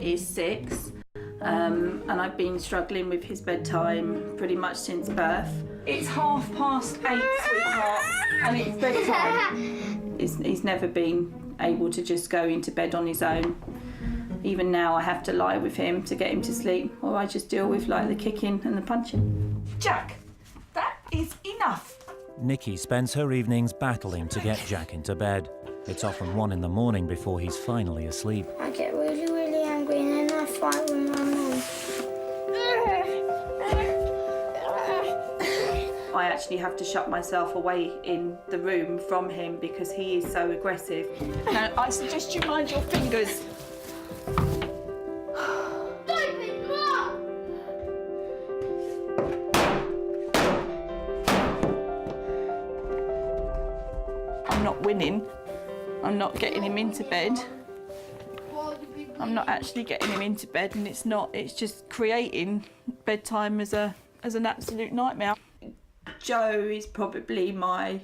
is 6, and I've been struggling with his bedtime pretty much since birth. It's 8:30, sweetheart, and it's bedtime. He's never been able to just go into bed on his own. Even now I have to lie with him to get him to sleep, or I just deal with like the kicking and the punching. Jack, that is enough. Nikki spends her evenings battling to get Jack into bed. It's often 1 in the morning before he's finally asleep. I get really, really angry and then I fight with my mum. I actually have to shut myself away in the room from him because he is so aggressive. Now, I suggest you mind your fingers. Stupid Mum! I'm not winning. I'm not getting him into bed. I'm not actually getting him into bed, and it's just creating bedtime as an absolute nightmare. Joe is probably my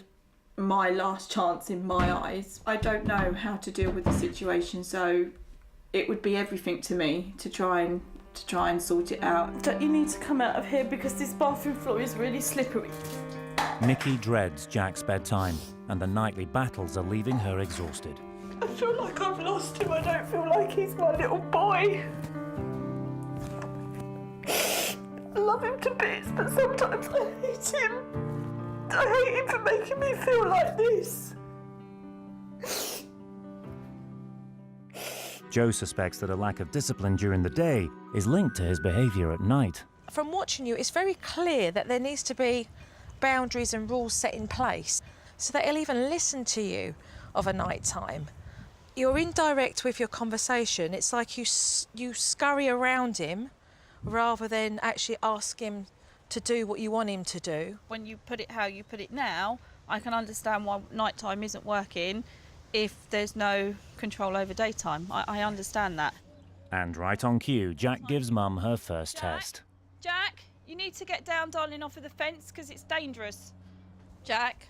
last chance in my eyes. I don't know how to deal with the situation, so it would be everything to me to try and sort it out. Don't you need to come out of here because this bathroom floor is really slippery. Nikki dreads Jack's bedtime, and the nightly battles are leaving her exhausted. I feel like I've lost him. I don't feel like he's my little boy. I love him to bits, but sometimes I hate him. I hate him for making me feel like this. Joe suspects that a lack of discipline during the day is linked to his behaviour at night. From watching you, it's very clear that there needs to be boundaries and rules set in place so that he'll even listen to you of a night time. You're indirect with your conversation. It's like you scurry around him rather than actually ask him to do what you want him to do. When you put it how you put it now, I can understand why nighttime isn't working if there's no control over daytime. I understand that. And right on cue, Jack gives Mum her first test. Jack, you need to get down, darling, off of the fence because it's dangerous. Jack,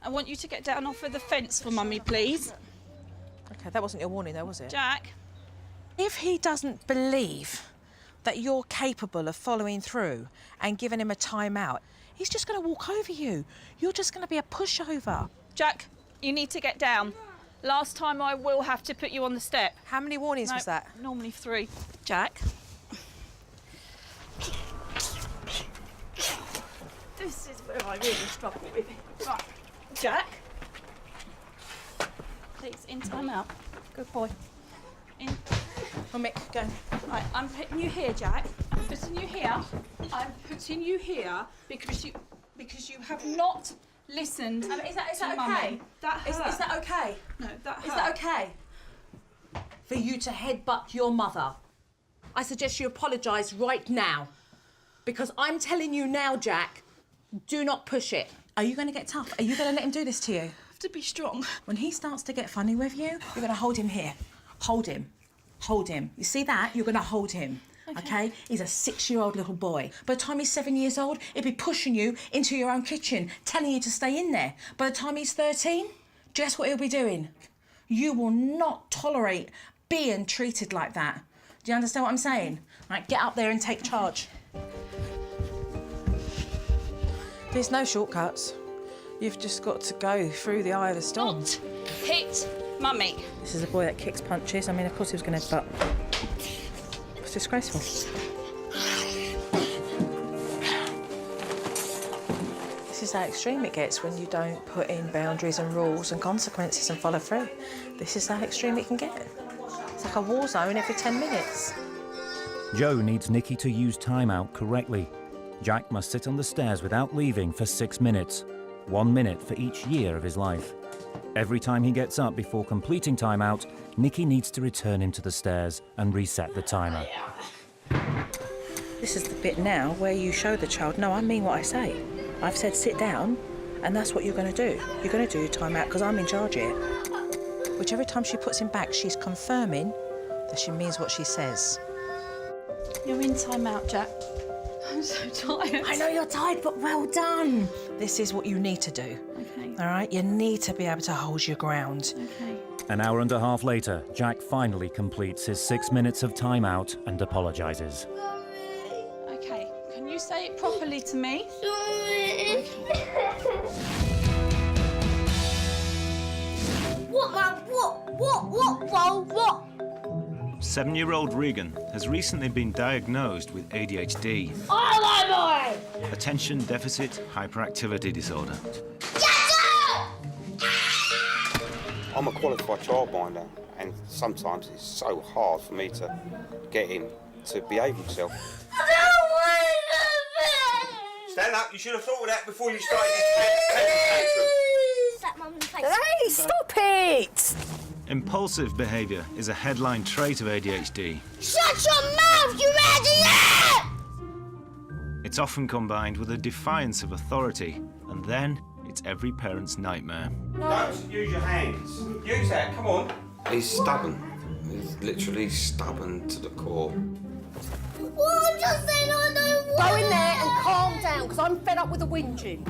I want you to get down off of the fence for Mummy, please. OK, that wasn't your warning though, was it? Jack. If he doesn't believe that you're capable of following through and giving him a time-out, he's just going to walk over you. You're just going to be a pushover. Jack, you need to get down. Last time I will have to put you on the step. How many warnings was that? Normally 3. Jack. This is where I really struggle with it. Right. Jack. Please, in time out. Good boy. In. Well, Mick, go. Right, I'm putting you here, Jack. I'm putting you here. I'm putting you here because you have not listened. Is that to okay? Mummy. That hurt. Is that okay? No, that hurt. Is that okay? For you to headbutt your mother? I suggest you apologise right now. Because I'm telling you now, Jack, do not push it. Are you going to get tough? Are you going to let him do this to you? I have to be strong. When he starts to get funny with you, you're going to hold him here. Hold him. Hold him. You see that? You're going to hold him. Okay? He's a 6-year-old little boy. By the time he's 7 years old, he'll be pushing you into your own kitchen, telling you to stay in there. By the time he's 13, guess what he'll be doing? You will not tolerate being treated like that. Do you understand what I'm saying? Right, get up there and take charge. There's no shortcuts. You've just got to go through the eye of the storm. Not hit Mummy. This is a boy that kicks punches. I mean, of course he was going to butt. It's disgraceful. This is how extreme it gets when you don't put in boundaries and rules and consequences and follow through. This is how extreme it can get. It's like a war zone every 10 minutes. Joe needs Nikki to use time-out correctly. Jack must sit on the stairs without leaving for 6 minutes, 1 minute for each year of his life. Every time he gets up before completing time-out, Nikki needs to return him to the stairs and reset the timer. This is the bit now where you show the child, no, I mean what I say. I've said sit down, and that's what you're going to do. You're going to do your time-out because I'm in charge here. Whichever time she puts him back, she's confirming that she means what she says. You're in time out, Jack. I'm so tired. I know you're tired, but well done. This is what you need to do. Okay. All right? You need to be able to hold your ground. Okay. An hour and a half later, Jack finally completes his 6 minutes of timeout and apologises. Okay, can you say it properly to me? What? 7-year-old Regan has recently been diagnosed with ADHD, attention deficit hyperactivity disorder. I'm a qualified childminder, and sometimes it's so hard for me to get him to behave himself. Stand up, you should have thought of that before you started this tantrum. Hey, stop it! Impulsive behaviour is a headline trait of ADHD. Shut your mouth, you idiot! It's often combined with a defiance of authority, and then it's every parent's nightmare. Don't use your hands. Use that, come on. He's stubborn. He's literally stubborn to the core. What just then I don't want Go in there and calm down, because I'm fed up with the whinging.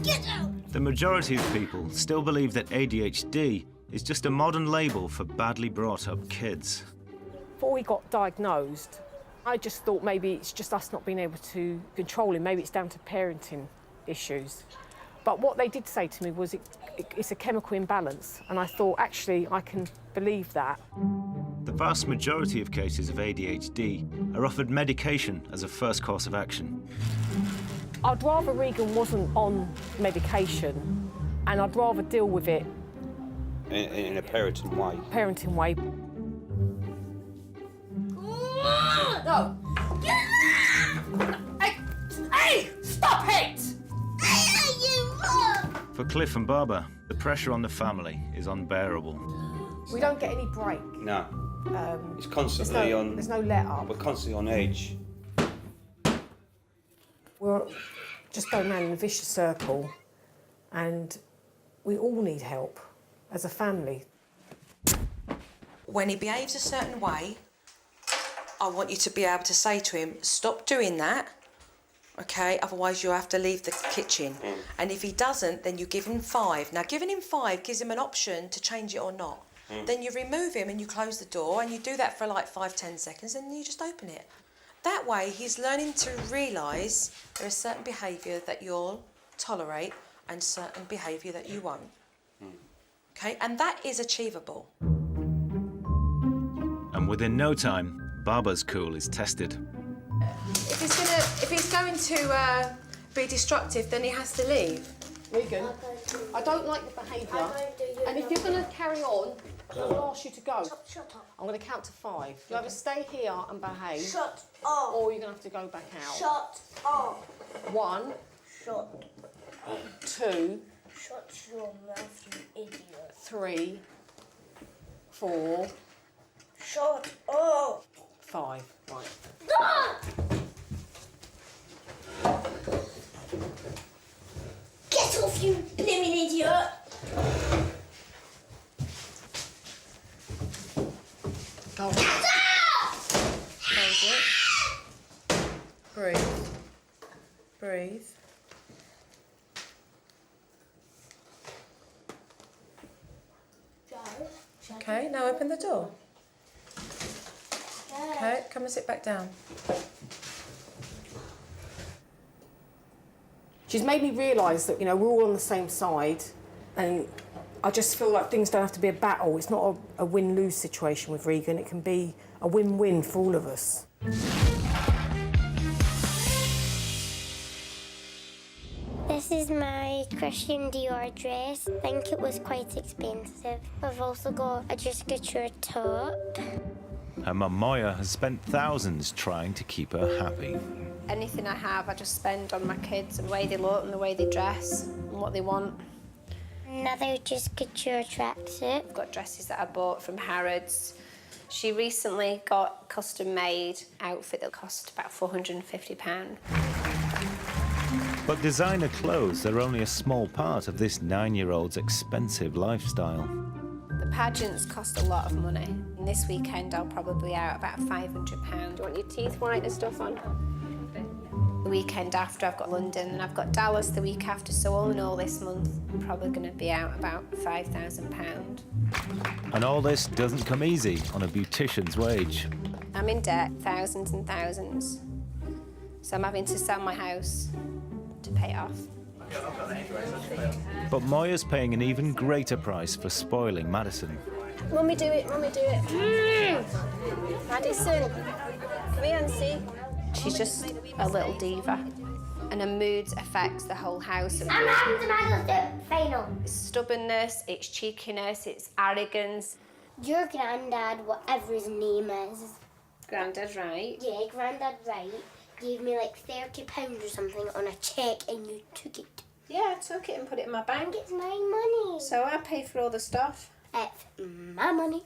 Get out! The majority of people still believe that ADHD is just a modern label for badly brought up kids. Before we got diagnosed, I just thought maybe it's just us not being able to control him. Maybe it's down to parenting issues. But what they did say to me was it's a chemical imbalance. And I thought, actually, I can believe that. The vast majority of cases of ADHD are offered medication as a first course of action. I'd rather Regan wasn't on medication, and I'd rather deal with it In a parenting way. parenting way. No! Hey, stop it! For Cliff and Barbara, the pressure on the family is unbearable. We don't get any break. No. It's constantly on. There's no let up. We're constantly on edge. We're just going round in a vicious circle, and we all need help as a family. When he behaves a certain way, I want you to be able to say to him, stop doing that, okay? Otherwise you'll have to leave the kitchen. And if he doesn't, then you give him 5. Now, giving him 5 gives him an option to change it or not. Then you remove him and you close the door, and you do that for like 5-10 seconds, and then you just open it. That way, he's learning to realise there is certain behaviour that you'll tolerate and certain behaviour that you won't. Okay, and that is achievable. And within no time, Barbara's cool is tested. If he's going to be destructive, then he has to leave. Regan, I don't like the behaviour, and if you're going to carry on, I'll ask you to go. Shut up. I'm going to count to 5. You either stay here and behave, Shut up. or you're going to have to go back out. Shut up. 1, Shut. 2, Shut your mouth, you idiot. 3, 4, Shut up. 5. Right. Get off, you blimmin' idiot. Go on. Get up! Hold it. Breathe. Breathe. Okay, now open the door. Okay, come and sit back down. She's made me realise that, you know, we're all on the same side, and I just feel like things don't have to be a battle. It's not a win-lose situation with Regan. It can be a win-win for all of us. This is my Christian Dior dress. I think it was quite expensive. I've also got a Just Couture top. Her mum Moya has spent thousands trying to keep her happy. Anything I have, I just spend on my kids and the way they look and the way they dress and what they want. Another Just Couture tracksuit. I've got dresses that I bought from Harrods. She recently got a custom-made outfit that cost about £450. But designer clothes are only a small part of this 9-year-old's expensive lifestyle. The pageants cost a lot of money. And this weekend I'll probably out about £500. Do you want your teeth white and stuff on? The weekend after, I've got London, and I've got Dallas the week after, so all in all this month, I'm probably going to be out about £5,000. And all this doesn't come easy on a beautician's wage. I'm in debt, thousands and thousands. So I'm having to sell my house to pay it off. But Moya's paying an even greater price for spoiling Madison. Mummy, do it, Mummy, do it. Madison, come here and see. She's just a little diva, and her moods affect the whole house. I'm having some adult final. It's stubbornness, it's cheekiness, it's arrogance. Your granddad, whatever his name is. Grandad, right? Yeah, Grandad, right, gave me like £30 or something on a cheque and you took it. Yeah, I took it and put it in my bank. It's my money. So I pay for all the stuff. It's my money.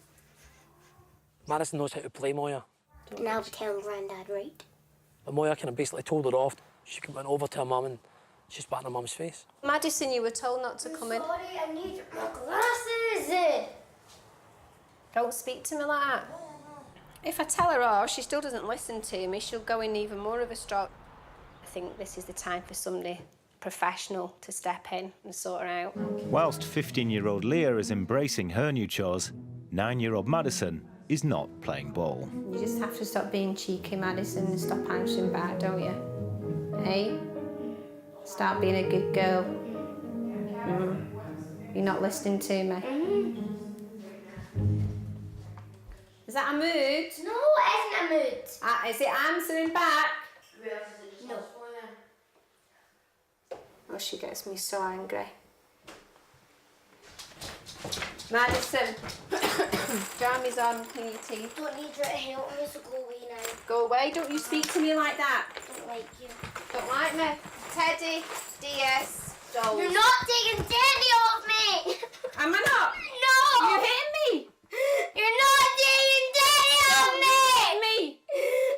Madison knows how to play Moya. And I'll be telling Grandad, right? But Moya kind of basically told her off. She went over to her mum and she spat in her mum's face. Madison, you were told not to come in. Sorry, I need my glasses. Don't speak to me like that. If I tell her off, she still doesn't listen to me, she'll go in even more of a strop. I think this is the time for somebody professional to step in and sort her out. Whilst 15-year-old Leah is embracing her new chores, 9-year-old Madison is not playing ball. You just have to stop being cheeky, Madison, and stop answering back, don't you? Hey? Start being a good girl. You're not listening to me. Is that a mood? No, it isn't a mood. Is it answering back? No. Oh, she gets me so angry. Madison, Jeremy's on, clean your teeth. Don't need your help, me, so go away now. Go away, don't you speak to me like that. Don't like you. Don't like me. Teddy, DS, dolls. You're not taking Teddy off me! Am I not? No! You're hitting me! You're not taking Teddy off me! Hit me!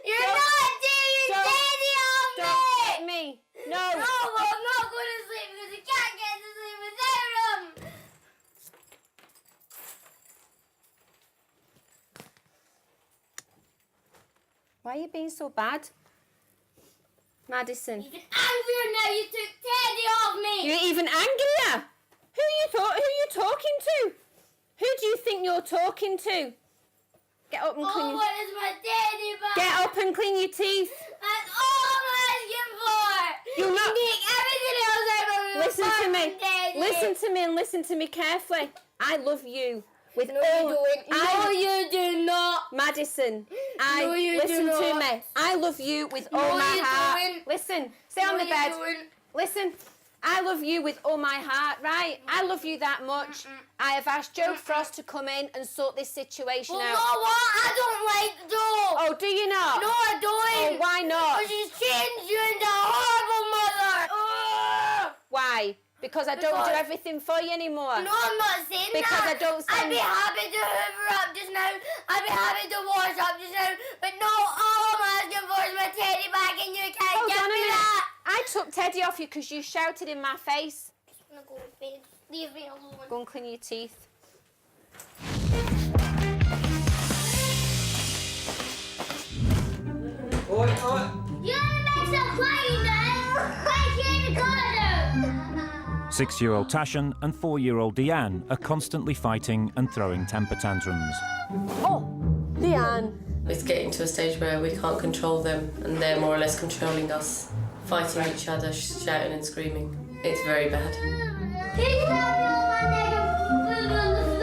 You're not taking Teddy off me! Don't hit me! No! No, well, I'm not going to sleep because I can't get to sleep without him! Why are you being so bad? Madison. Even angrier now you took Teddy off me! You're even angrier! Who you talking to? Who do you think you're talking to? Get up and clean All I want is my Teddy back! Get up and clean your teeth. That's all I'm asking for! You're not... Take everything else out of me! Listen to me. Teddy. Listen to me and listen to me carefully. I love you with No, all... you don't. No, you do not. Madison, No, you listen do to not. me. I love you with No, all my you heart. don't. Listen, stay on No, the you bed. don't. Listen, I love you with all my heart, right? I love you that much. I have asked Joe Frost to come in and sort this situation Well, out. you know what? I don't like Joe. Oh, do you not? No, I don't. Oh, why not? Because she's changed you into a horrible mother. Why? Because I don't do Because- everything for you anymore. No, I'm not saying Because that. I don't I'd send- be happy to hoover up just now. I'd be happy to wash up just now. But no, all I'm asking for is my Teddy back and you can't Hold give on a me minute. that. I took Teddy off you because you shouted in my face. I'm gonna go to bed. Leave me alone. Go and clean your teeth. You're gonna make some quiet now. Where's your corner? 6-year-old Tashan and 4-year-old Deanne are constantly fighting and throwing temper tantrums. Oh, Leanne. It's getting to a stage where we can't control them and they're more or less controlling us, fighting each other, shouting and screaming. It's very bad.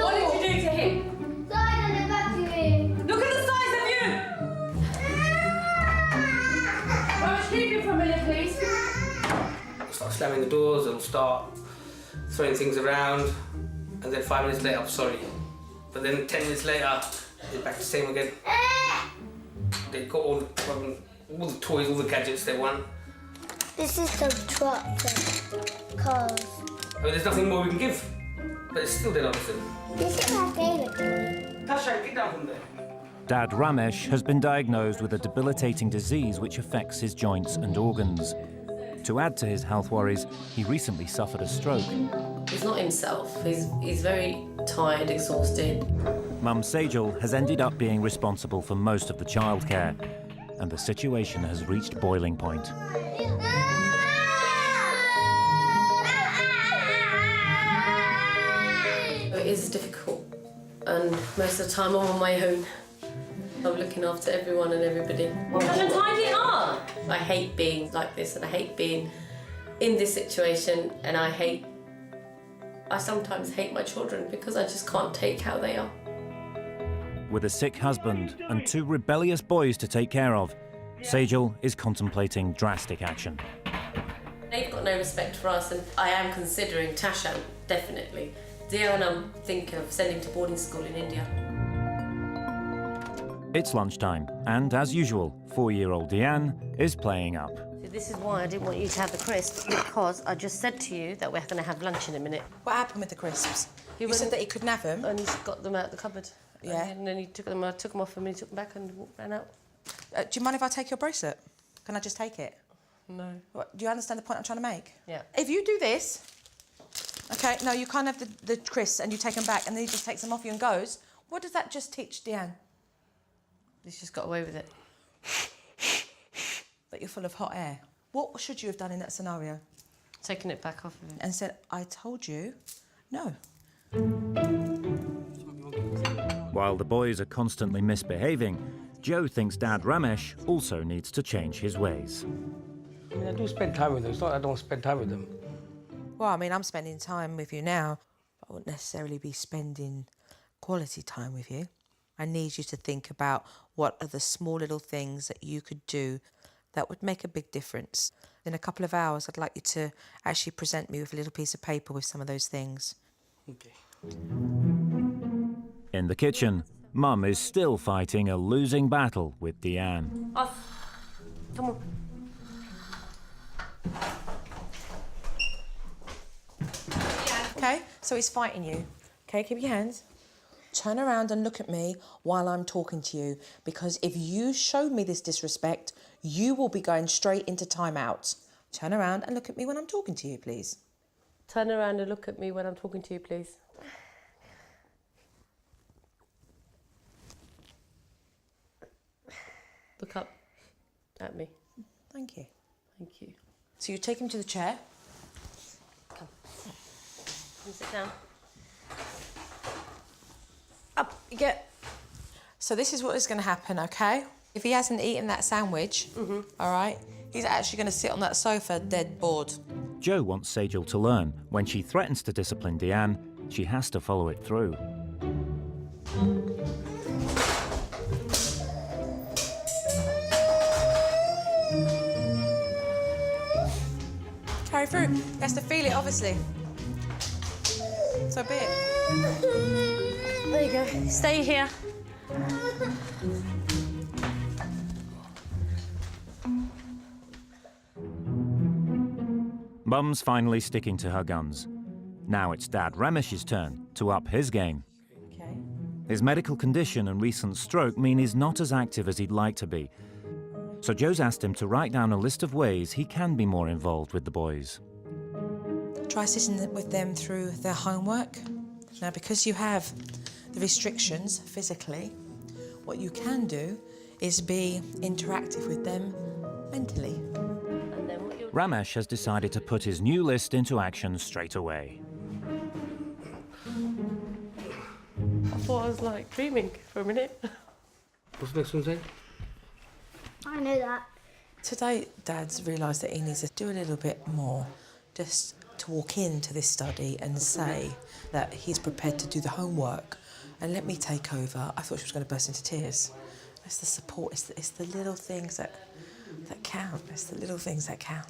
What did you do to him? Look at the size of you! Raj, keep him for a minute, please. Start slamming the doors and start throwing things around, and then 5 minutes later, I'm sorry. But then 10 minutes later, it's back to the same again. They got all the toys, all the gadgets they want. This is the truck cars. I mean, there's nothing more we can give, but it's still they don't listen. This is my favourite toy. Tasha, get down from there. Dad Ramesh has been diagnosed with a debilitating disease which affects his joints and organs. To add to his health worries, he recently suffered a stroke. He's not himself. He's very tired, exhausted. Mum Sejal has ended up being responsible for most of the childcare. and the situation has reached boiling point. It is difficult, and most of the time I'm on my own. I'm looking after everyone and everybody. Come and tidy it up! I hate being like this, and I hate being in this situation, and I sometimes hate my children because I just can't take how they are. With a sick husband and 2 rebellious boys to take care of, Sejal is contemplating drastic action. They've got no respect for us, and I am considering Tashan, definitely. Dion, I'm thinking of sending to boarding school in India. It's lunchtime, and as usual, 4-year-old Diane is playing up. This is why I didn't want you to have the crisps, because I just said to you that we're going to have lunch in a minute. What happened with the crisps? You said that he couldn't have them. And he's got them out the cupboard. Yeah. And then he took them. I took them off him, and he took them back and ran out. Do you mind if I take your bracelet? Can I just take it? No. What, do you understand the point I'm trying to make? Yeah. If you do this, okay, no, you can't have the crisps and you take them back and then he just takes them off you and goes. What does that just teach Diane? He's just got away with it. That you're full of hot air. What should you have done in that scenario? Taking it back off of him. And said, I told you, no. While the boys are constantly misbehaving, Joe thinks Dad Ramesh also needs to change his ways. I mean, I do spend time with them. It's not that I don't spend time with them. Well, I mean, I'm spending time with you now, but I wouldn't necessarily be spending quality time with you. I need you to think about what are the small little things that you could do that would make a big difference. In a couple of hours, I'd like you to actually present me with a little piece of paper with some of those things. Okay. In the kitchen, Mum is still fighting a losing battle with Deanne. Oh, come on. Okay, so he's fighting you. Okay, keep your hands. Turn around and look at me while I'm talking to you, because if you show me this disrespect, you will be going straight into timeout. Turn around and look at me when I'm talking to you, please. Turn around and look at me when I'm talking to you, please. Look up at me. Thank you. Thank you. So you take him to the chair. Come. Come sit down. Up, you get. So this is what is going to happen, okay? If he hasn't eaten that sandwich, all right, he's actually going to sit on that sofa dead bored. Joe wants Sejal to learn when she threatens to discipline Deanne, she has to follow it through. Carry through. He has to feel it, obviously. So be it. There you go. Stay here. Mum's finally sticking to her guns. Now it's Dad Ramesh's turn to up his game. Okay. His medical condition and recent stroke mean he's not as active as he'd like to be. So Joe's asked him to write down a list of ways he can be more involved with the boys. Try sitting with them through their homework. Now, because you have the restrictions physically, what you can do is be interactive with them mentally. Ramesh has decided to put his new list into action straight away. I thought I was like dreaming for a minute. What's the next one saying? I know that. Today, Dad's realised that he needs to do a little bit more, just to walk into this study and say that he's prepared to do the homework and let me take over. I thought she was going to burst into tears. It's the support, it's the little things that count. It's the little things that count.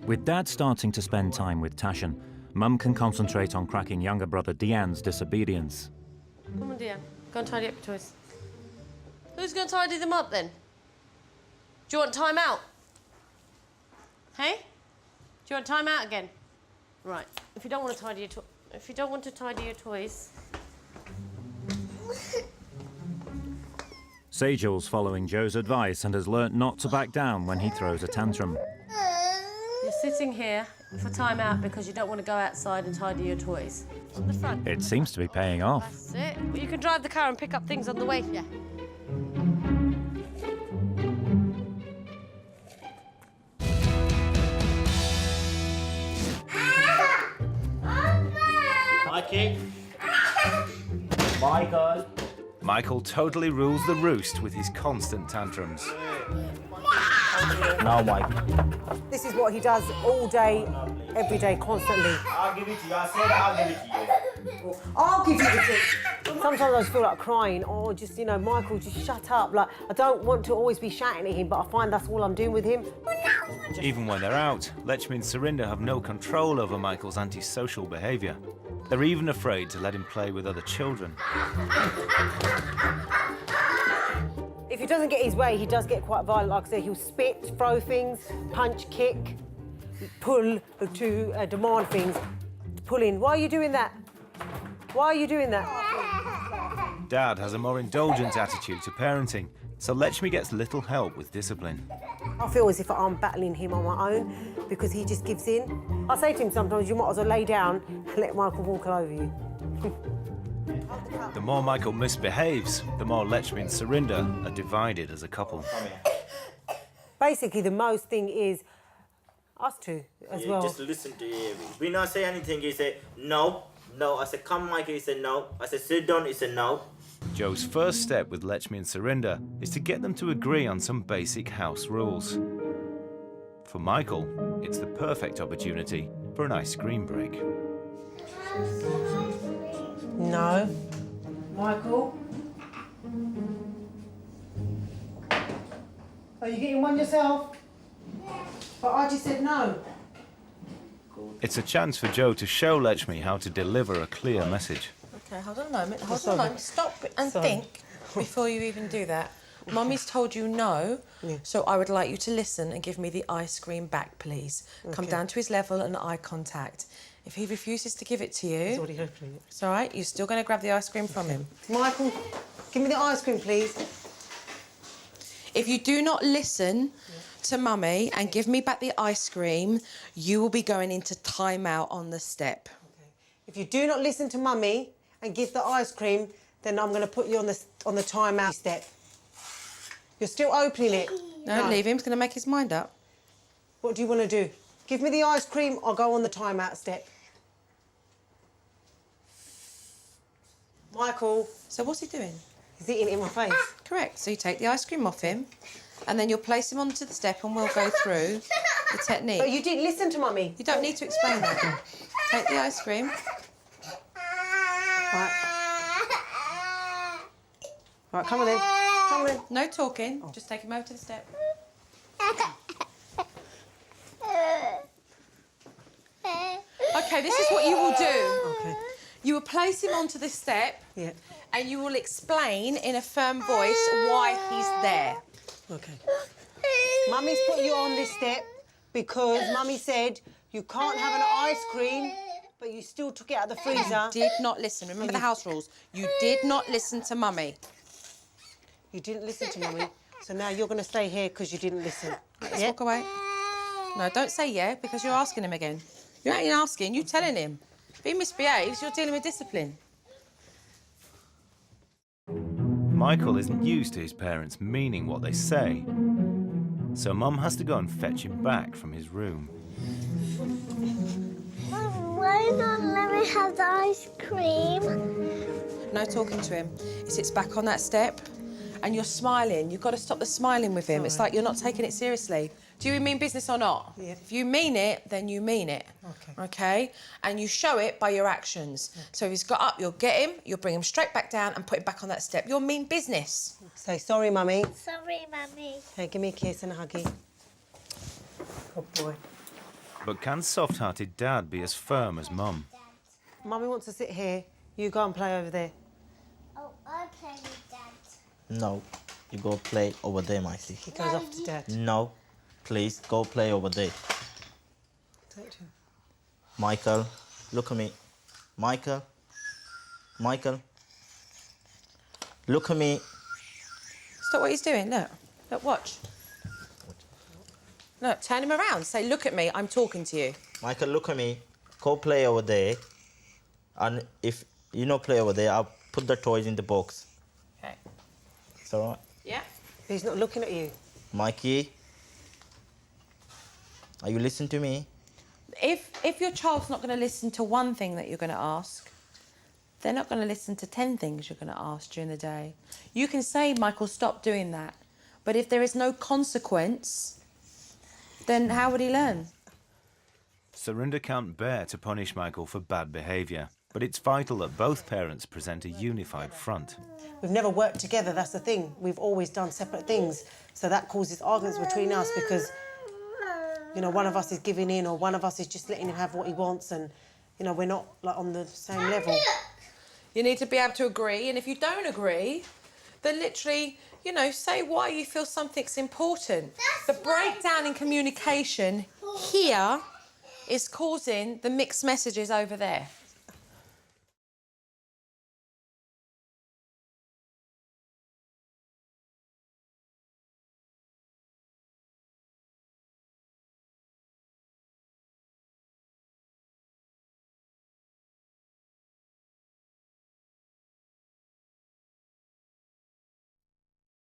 With Dad starting to spend time with Tashan, Mum can concentrate on cracking younger brother Deanne's disobedience. Come on, Deanne. Go and tidy up your toys. Who's going to tidy them up, then? Do you want time out? Hey? Do you want time out again? Right. If you don't want to tidy your toys. Sejal's following Joe's advice and has learnt not to back down when he throws a tantrum. You're sitting here for time out because you don't want to go outside and tidy your toys. On the front. It seems to be paying off. That's it. Well, you can drive the car and pick up things on the way. Yeah. Michael totally rules the roost with his constant tantrums. Now, Mike. This is what he does all day, every day, constantly. I'll give it to you. I said I'll give it to you. I'll give you the dick. Sometimes I just feel like crying, or just, you know, Michael, just shut up. Like, I don't want to always be shouting at him, but I find that's all I'm doing with him. Even when they're out, Lechmi and Surinder have no control over Michael's antisocial behaviour. They're even afraid to let him play with other children. If he doesn't get his way, he does get quite violent. Like I said, he'll spit, throw things, punch, kick, pull to demand things, pull in. Why are you doing that? Why are you doing that? Dad has a more indulgent attitude to parenting, so Lechmi gets little help with discipline. I feel as if I'm battling him on my own because he just gives in. I say to him sometimes, you might as well lay down and let Michael walk over you. The more Michael misbehaves, the more Lechmi and Surinder are divided as a couple. Basically, the most thing is us two as well. Just listen to him. We not say anything. He say no, no. I said come, Michael. He said no. I said sit down. He said no. Joe's first step with Lechmi and Surinder is to get them to agree on some basic house rules. For Michael, it's the perfect opportunity for an ice cream break. No. Michael? Are you getting one yourself? But I just said no. It's a chance for Joe to show Lechmi how to deliver a clear message. Okay, hold on a moment. Hold on a moment. Stop and think before you even do that. Mummy's told you no, so I would like you to listen and give me the ice cream back, please. Come down to his level and eye contact. If he refuses to give it to you, He's already opening it. It's all right. You're still going to grab the ice cream from him. Michael, give me the ice cream, please. If you do not listen to Mummy and give me back the ice cream, you will be going into timeout on the step. If you do not listen to Mummy and give the ice cream, then I'm going to put you on the timeout step. You're still opening it. No, leave him. He's going to make his mind up. What do you want to do? Give me the ice cream or go on the timeout step. Michael. So what's he doing? He's eating it in my face. Correct. So you take the ice cream off him, and then you'll place him onto the step and we'll go through the technique. But you didn't listen to Mummy. You don't need to explain that. Take the ice cream. Right. Right, come on then. Come on then. No talking. Just take him over to the step. Okay, this is what you will do. Okay. You will place him onto the step. Yeah. And you will explain in a firm voice why he's there. Okay. Mummy's put you on this step because Mummy said you can't have an ice cream, but you still took it out of the freezer. You did not listen. Remember the house rules. You did not listen to Mummy. You didn't listen to Mummy, so now you're going to stay here because you didn't listen. Let's walk away. No, don't say yeah, because you're asking him again. You ain't asking, you're telling him. If he misbehaves, you're dealing with discipline. Michael isn't used to his parents meaning what they say, so Mum has to go and fetch him back from his room. Why not let me have the ice cream? No talking to him. He sits back on that step and you're smiling. You've got to stop the smiling with him. It's like you're not taking it seriously. Do you mean business or not? Yeah. If you mean it, then you mean it. Okay. Okay? And you show it by your actions. Okay. So if he's got up, you'll get him, you'll bring him straight back down and put him back on that step. You'll mean business. Say sorry, Mummy. Sorry, Mummy. Hey, give me a kiss and a huggy. Good boy. But can soft-hearted Dad be as firm as Mum? Mummy wants to sit here. You go and play over there. Oh, I'll play with Dad. No, you go play over there, Micey. He goes off to Dad. No, please go play over there. Take him. Michael, look at me. Michael. Michael. Look at me. Stop what he's doing, look. Look, watch. Look, turn him around. Say, look at me, I'm talking to you. Michael, look at me. Go play over there. And if you don't play over there, I'll put the toys in the box. Okay. It's all right? Yeah? He's not looking at you. Mikey, are you listening to me? If your child's not going to listen to one thing that you're going to ask, they're not going to listen to 10 things you're going to ask during the day. You can say, Michael, stop doing that. But if there is no consequence, then how would he learn? Surinder can't bear to punish Michael for bad behaviour, but it's vital that both parents present a unified front. We've never worked together, that's the thing. We've always done separate things. So that causes arguments between us because, you know, one of us is giving in or one of us is just letting him have what he wants and, you know, we're not like on the same level. You need to be able to agree, and if you don't agree, then literally, you know, say why you feel something's important. The breakdown in communication here is causing the mixed messages over there.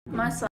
My son